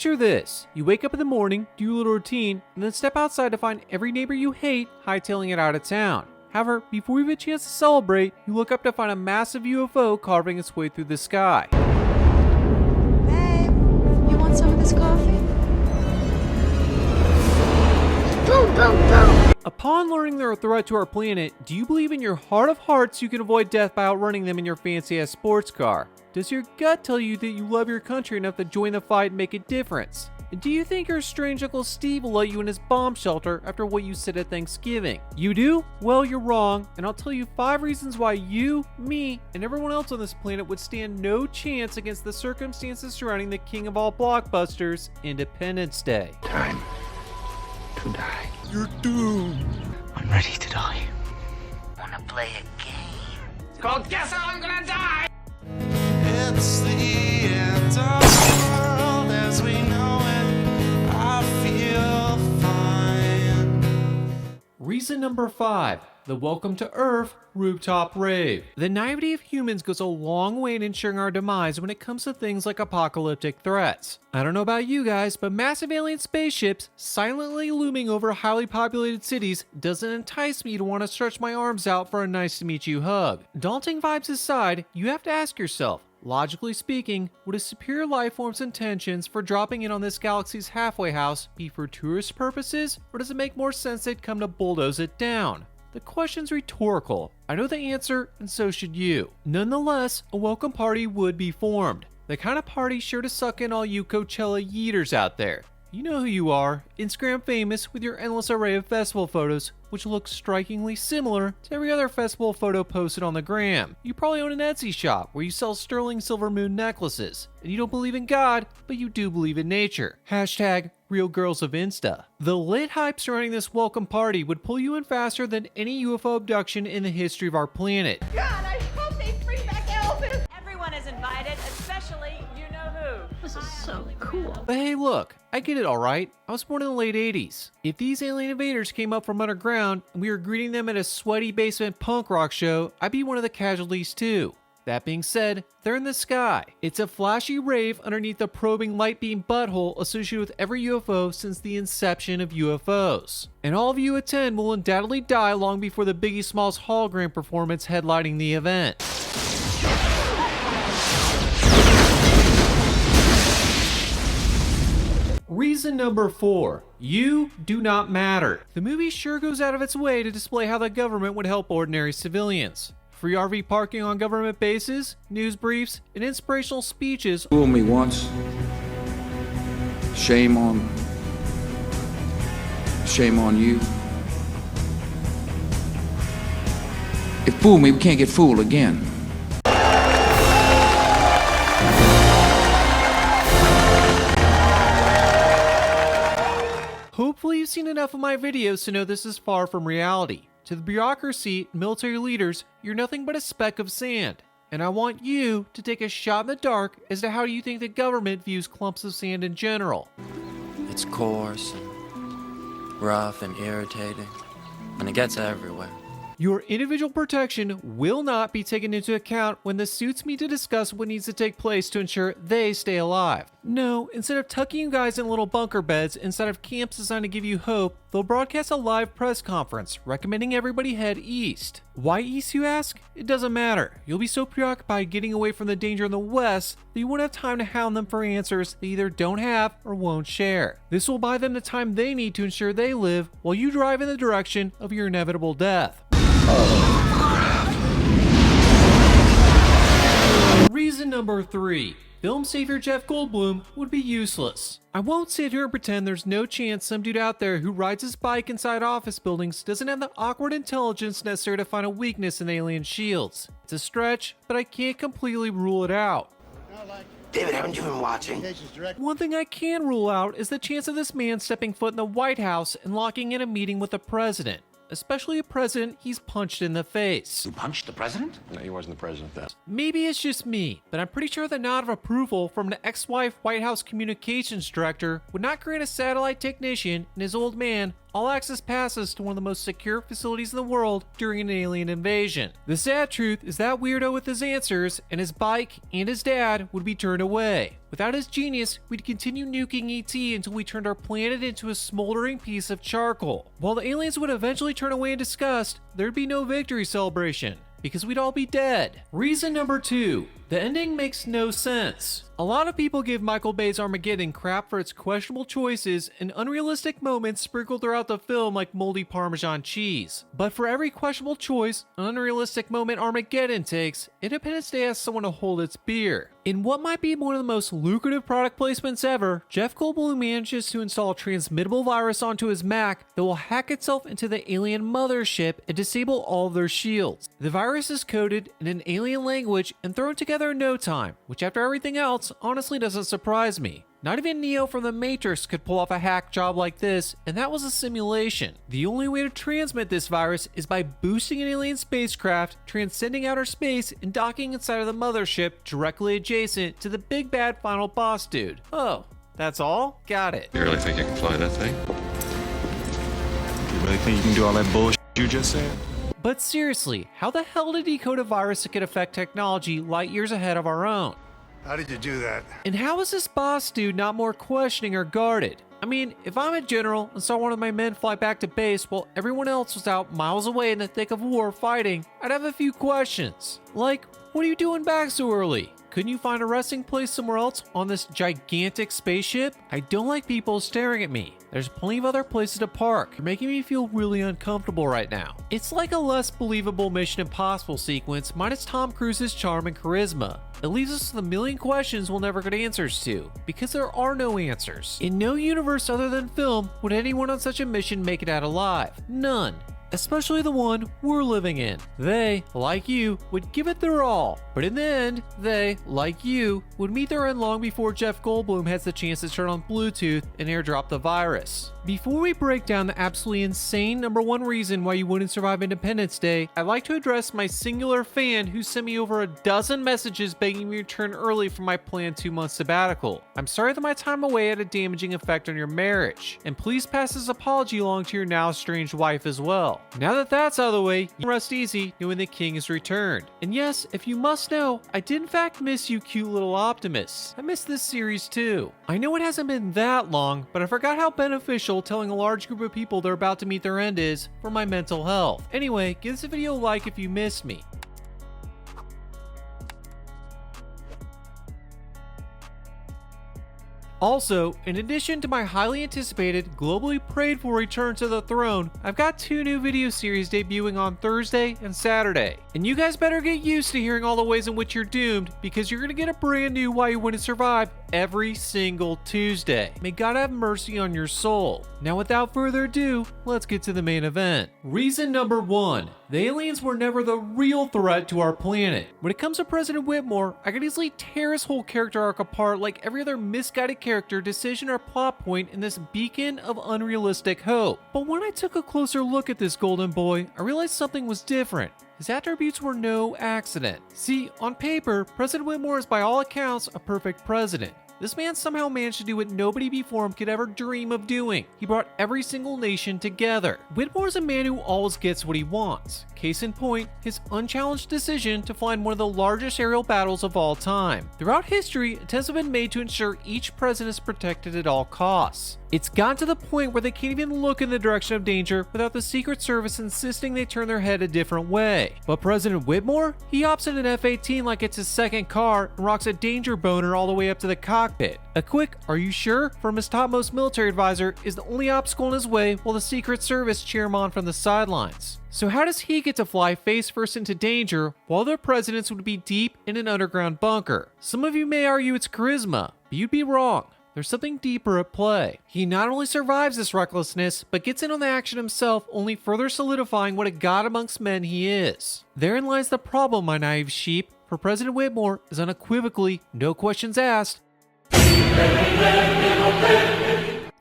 Picture this. You wake up in the morning, do your little routine, and then step outside to find every neighbor you hate hightailing it out of town. However, before you have a chance to celebrate, you look up to find a massive UFO carving its way through the sky. Babe, you want some of this coffee? Upon learning they're a threat to our planet, do you believe in your heart of hearts you can avoid death by outrunning them in your fancy-ass sports car? Does your gut tell you that you love your country enough to join the fight and make a difference? And do you think your strange Uncle Steve will let you in his bomb shelter after what you said at Thanksgiving? You do? Well, you're wrong, and I'll tell you 5 reasons why you, me, and everyone else on this planet would stand no chance against the circumstances surrounding the king of all blockbusters, Independence Day. Time to die. You're doomed. I'm ready to die. Wanna play a game? It's called Guess How I'm Gonna Die! It's the end of the world as we know it. I feel fine. Reason number 5. The Welcome to Earth Rooftop Rave. The naivety of humans goes a long way in ensuring our demise when it comes to things like apocalyptic threats. I don't know about you guys, but massive alien spaceships silently looming over highly populated cities doesn't entice me to want to stretch my arms out for a nice to meet you hug. Daunting vibes aside, you have to ask yourself, logically speaking, would a superior life form's intentions for dropping in on this galaxy's halfway house be for tourist purposes, or does it make more sense they'd come to bulldoze it down? The question's rhetorical. I know the answer, and so should you. Nonetheless, a welcome party would be formed. The kind of party sure to suck in all you Coachella yeeters out there. You know who you are, Instagram famous with your endless array of festival photos, which look strikingly similar to every other festival photo posted on the gram. You probably own an Etsy shop where you sell sterling silver moon necklaces, and you don't believe in God, but you do believe in nature. Hashtag Real Girls of Insta. The lit hype surrounding this welcome party would pull you in faster than any UFO abduction in the history of our planet. God, I hope they bring back Elvis. Everyone is invited, especially you know who. This is so cool. But hey look, I get it alright. I was born in the late 80s. If these alien invaders came up from underground and we were greeting them at a sweaty basement punk rock show, I'd be one of the casualties too. That being said, they're in the sky. It's a flashy rave underneath the probing light beam butthole associated with every UFO since the inception of UFOs. And all of you attend will undoubtedly die long before the Biggie Smalls hologram performance headlining the event. Reason number 4. You do not matter. The movie sure goes out of its way to display how the government would help ordinary civilians. Free RV parking on government bases, news briefs, and inspirational speeches. Fool me once. Shame on you. If fool me, we can't get fooled again. Hopefully you've seen enough of my videos to know this is far from reality. To the bureaucracy and military leaders, you're nothing but a speck of sand. And I want you to take a shot in the dark as to how you think the government views clumps of sand in general. It's coarse and rough and irritating, and it gets everywhere. Your individual protection will not be taken into account when the suits meet to discuss what needs to take place to ensure they stay alive. No, instead of tucking you guys in little bunker beds inside of camps designed to give you hope, they'll broadcast a live press conference recommending everybody head east. Why east, you ask? It doesn't matter. You'll be so preoccupied getting away from the danger in the west that you won't have time to hound them for answers they either don't have or won't share. This will buy them the time they need to ensure they live while you drive in the direction of your inevitable death. Reason number 3. Film savior Jeff Goldblum would be useless. I won't sit here and pretend there's no chance some dude out there who rides his bike inside office buildings doesn't have the awkward intelligence necessary to find a weakness in alien shields. It's a stretch, but I can't completely rule it out. David, haven't you been watching? One thing I can rule out is the chance of this man stepping foot in the White House and locking in a meeting with the president. Especially a president he's punched in the face. You punched the president? No, he wasn't the president then. Maybe it's just me, but I'm pretty sure the nod of approval from an ex-wife White House communications director would not grant a satellite technician and his old man all access passes to one of the most secure facilities in the world during an alien invasion. The sad truth is that weirdo with his answers and his bike and his dad would be turned away. Without his genius, we'd continue nuking ET until we turned our planet into a smoldering piece of charcoal. While the aliens would eventually turn away in disgust, there'd be no victory celebration, because we'd all be dead. Reason number 2. The ending makes no sense. A lot of people give Michael Bay's Armageddon crap for its questionable choices and unrealistic moments sprinkled throughout the film like moldy Parmesan cheese. But for every questionable choice, an unrealistic moment Armageddon takes, Independence Day asks someone to hold its beer. In what might be one of the most lucrative product placements ever, Jeff Goldblum manages to install a transmittable virus onto his Mac that will hack itself into the alien mothership and disable all of their shields. The virus is coded in an alien language and thrown together in no time, which after everything else honestly doesn't surprise me. Not even Neo from The Matrix could pull off a hack job like this, and that was a simulation. The only way to transmit this virus is by boosting an alien spacecraft, transcending outer space, and docking inside of the mothership directly adjacent to the big bad final boss dude. Oh, that's all? Got it. You really think you can fly that thing? You really think you can do all that bullshit you just said? But seriously, how the hell to decode a virus that could affect technology light years ahead of our own? How did you do that? And how is this boss dude not more questioning or guarded? I mean, if I'm a general and saw one of my men fly back to base while everyone else was out miles away in the thick of war fighting, I'd have a few questions. Like, what are you doing back so early? Couldn't you find a resting place somewhere else on this gigantic spaceship? I don't like people staring at me. There's plenty of other places to park. You're making me feel really uncomfortable right now. It's like a less believable Mission Impossible sequence minus Tom Cruise's charm and charisma. It leaves us with a million questions we'll never get answers to, because there are no answers. In no universe other than film would anyone on such a mission make it out alive. None. Especially the one we're living in. They, like you, would give it their all, but in the end, they, like you, would meet their end long before Jeff Goldblum has the chance to turn on Bluetooth and airdrop the virus. Before we break down the absolutely insane number 1 reason why you wouldn't survive Independence Day, I'd like to address my singular fan who sent me over a dozen messages begging me to return early for my planned 2-month sabbatical. I'm sorry that my time away had a damaging effect on your marriage, and please pass this apology along to your now estranged wife as well. Now that that's out of the way, you can rest easy knowing the king has returned. And yes, if you must know, I did in fact miss you cute little optimists. I missed this series too. I know it hasn't been that long, but I forgot how beneficial telling a large group of people they're about to meet their end is for my mental health. Anyway, give this video a like if you missed me. Also, in addition to my highly anticipated, globally prayed for return to the throne, I've got 2 new video series debuting on Thursday and Saturday. And you guys better get used to hearing all the ways in which you're doomed, because you're gonna get a brand new Why You Wouldn't Survive every single Tuesday. May God have mercy on your soul. Now without further ado, let's get to the main event. Reason number 1. The aliens were never the real threat to our planet. When it comes to President Whitmore, I could easily tear his whole character arc apart like every other misguided character, decision, or plot point in this beacon of unrealistic hope. But when I took a closer look at this golden boy, I realized something was different. His attributes were no accident. See, on paper, President Whitmore is by all accounts a perfect president. This man somehow managed to do what nobody before him could ever dream of doing. He brought every single nation together. Whitmore is a man who always gets what he wants. Case in point, his unchallenged decision to fly in one of the largest aerial battles of all time. Throughout history, attempts have been made to ensure each president is protected at all costs. It's gotten to the point where they can't even look in the direction of danger without the Secret Service insisting they turn their head a different way. But President Whitmore? He opts in an F-18 like it's his second car and rocks a danger boner all the way up to the cockpit. A quick, "Are you sure?" from his topmost military advisor is the only obstacle in his way while the Secret Service cheer him on from the sidelines. So how does he get to fly face first into danger while other presidents would be deep in an underground bunker? Some of you may argue it's charisma, but you'd be wrong. There's something deeper at play. He not only survives this recklessness, but gets in on the action himself, only further solidifying what a god amongst men he is. Therein lies the problem, my naive sheep, for President Whitmore is unequivocally, no questions asked,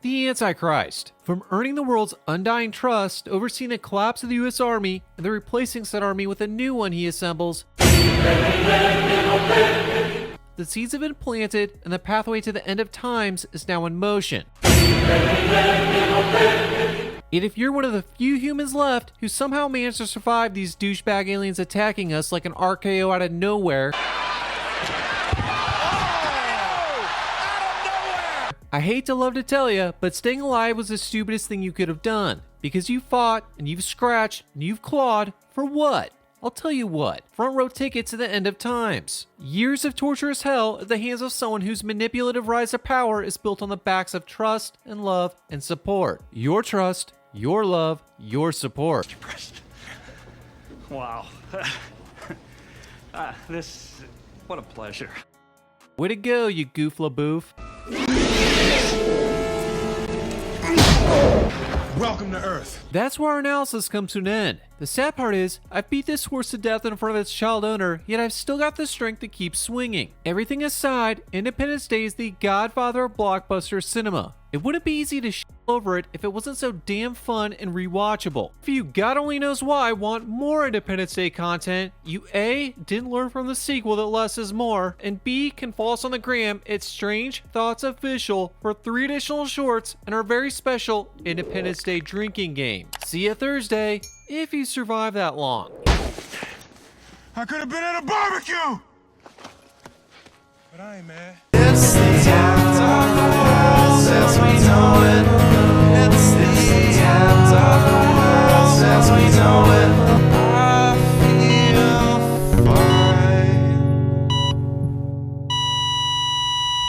the Antichrist. From earning the world's undying trust, overseeing the collapse of the US Army, and then replacing said army with a new one he assembles, the seeds have been planted, and the pathway to the end of times is now in motion. And if you're one of the few humans left who somehow managed to survive these douchebag aliens attacking us like an RKO out of nowhere, I hate to love to tell you, but staying alive was the stupidest thing you could have done. Because you fought, and you've scratched, and you've clawed, for what? I'll tell you what, front row ticket to the end of times. Years of torturous hell at the hands of someone whose manipulative rise to power is built on the backs of trust and love and support. Your trust, your love, your support. Wow. What a pleasure. Way to go, you goofla boof. Welcome to Earth. That's where our analysis comes to an end. The sad part is, I've beat this horse to death in front of its child owner, yet I've still got the strength to keep swinging. Everything aside, Independence Day is the godfather of blockbuster cinema. It wouldn't be easy to over it if it wasn't so damn fun and rewatchable. If you God only knows why want more Independence Day content, you A, didn't learn from the sequel that less is more, and B, can follow us on the gram at Strange Thoughts Official for 3 additional shorts and our very special Independence Day drinking game. See you Thursday, if you survive that long. I could have been at a barbecue! But I ain't mad. It's the end of the world as we know it.